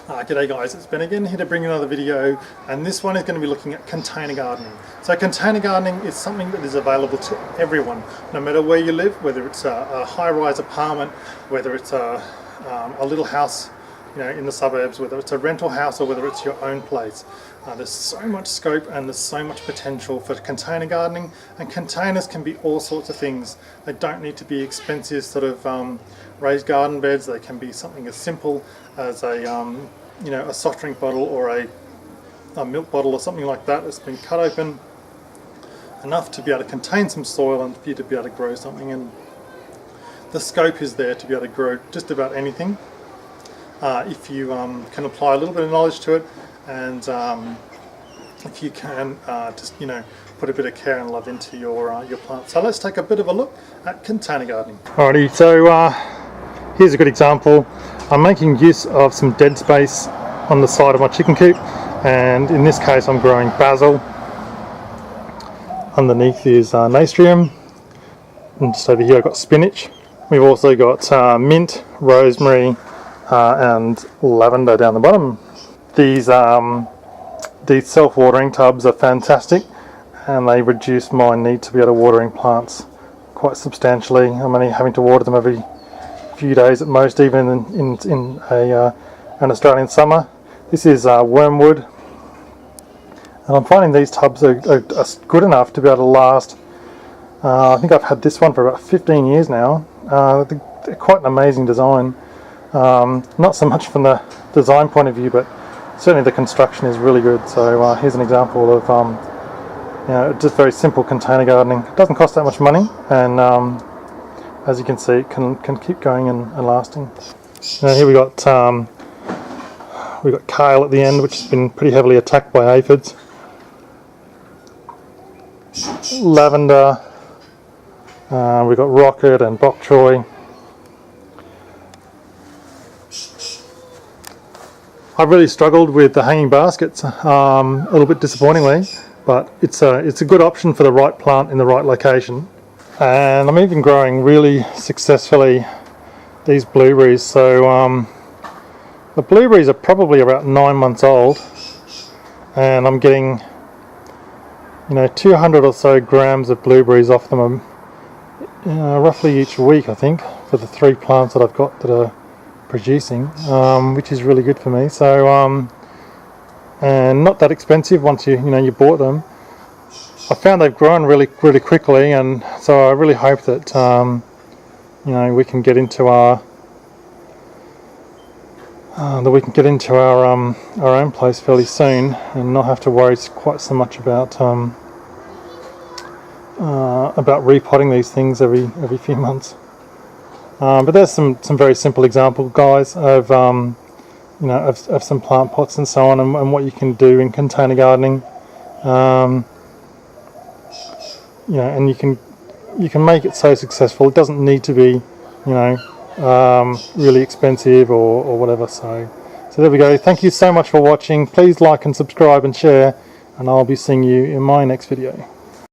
G'day guys, it's Ben again, here to bring you another video, and this one is going to be looking at container gardening. So container gardening is something that is available to everyone, no matter where you live, whether it's a high-rise apartment, whether it's a little house, you know, in the suburbs, whether it's a rental house or whether it's your own place. There's so much scope and there's so much potential for container gardening, and containers can be all sorts of things. They don't need to be expensive sort of raised garden beds. They can be something as simple as a you know, a soft drink bottle or a milk bottle or something like that that's been cut open enough to be able to contain some soil and for you to be able to grow something. And the scope is there to be able to grow just about anything if you can apply a little bit of knowledge to it, and if you can just, you know, put a bit of care and love into your plants. So let's take a bit of a look at container gardening. Alrighty, so here's a good example. I'm making use of some dead space on the side of my chicken coop, and in this case I'm growing basil. Underneath is nasturtium, and just over here I've got spinach. We've also got mint, rosemary and lavender down the bottom. These self-watering tubs are fantastic, and they reduce my need to be able to watering plants quite substantially. I'm only having to water them every few days at most, even in an Australian summer. This is wormwood, and I'm finding these tubs are good enough to be able to last. I think I've had this one for about 15 years now. They're quite an amazing design. Not so much from the design point of view, but certainly the construction is really good. So here's an example of you know, just very simple container gardening. It doesn't cost that much money, and as you can see, it can keep going and lasting. Now here we got kale at the end, which has been pretty heavily attacked by aphids. Lavender. We've got rocket and bok choy. I've really struggled with the hanging baskets, a little bit disappointingly, but it's a good option for the right plant in the right location. And I'm even growing really successfully these blueberries. So the blueberries are probably about 9 months old, and I'm getting, you know, 200 or so grams of blueberries off them roughly each week, I think, for the 3 plants that I've got that are producing, which is really good for me. So and not that expensive once you bought them. I found they've grown really quickly, and so I really hope that you know, we can get into our our own place fairly soon, and not have to worry quite so much about repotting these things every few months. But there's some very simple examples, guys, of you know, of some plant pots and so on, and what you can do in container gardening. You know, and you can make it so successful. It doesn't need to be, you know, really expensive or whatever. So there we go. Thank you so much for watching. Please like and subscribe and share, and I'll be seeing you in my next video.